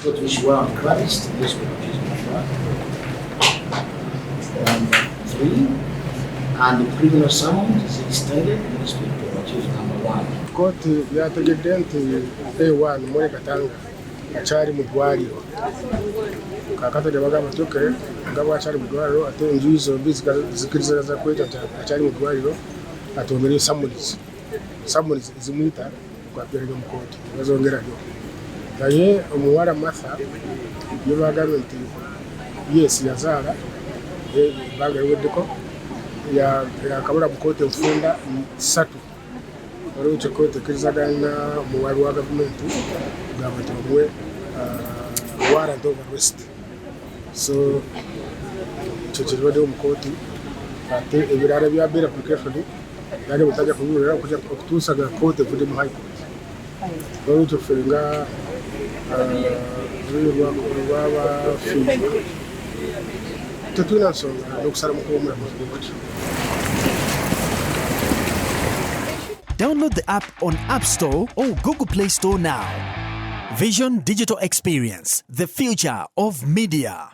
Court which were on Christ, newspaper which is on 3, and the criminal summons is extended, newspaper which is number 1. Kkooti yategedde nti A1 muri Katanga akyali mu ddwaliro. Kaakati ne bagamba nti okay, nga bw'akyali mu ddwaliro ate enjuyi zombi zikkiriziganya kweta nti akyali mu ddwaliro ate omereyo sammonizi ezimuyita kwapirayo mu kkooti bazongerayo. Naye omuwala Martha ye bagambye nti yes yazaala ebbanga liweddeko yakabula mu kkooti enfunda 3. Waliwo ekyo kkooti ekkirizaganya omuwala wa gavumenti kugamba nti omuwe warrant of arrest. So ekyo kiribaddewo mu kkooti ate ebirala bya bail application nane butajja kubiwulira okutuusa nga kkooti evudde mu high court. Waliwo ekyo ffe nga lwabafiirwa tetulina nsonga n'okusala mu kuwumulamuzi bwekutyo. Download the app on App Store or Google Play Store now. Vision Digital Experience, the future of media.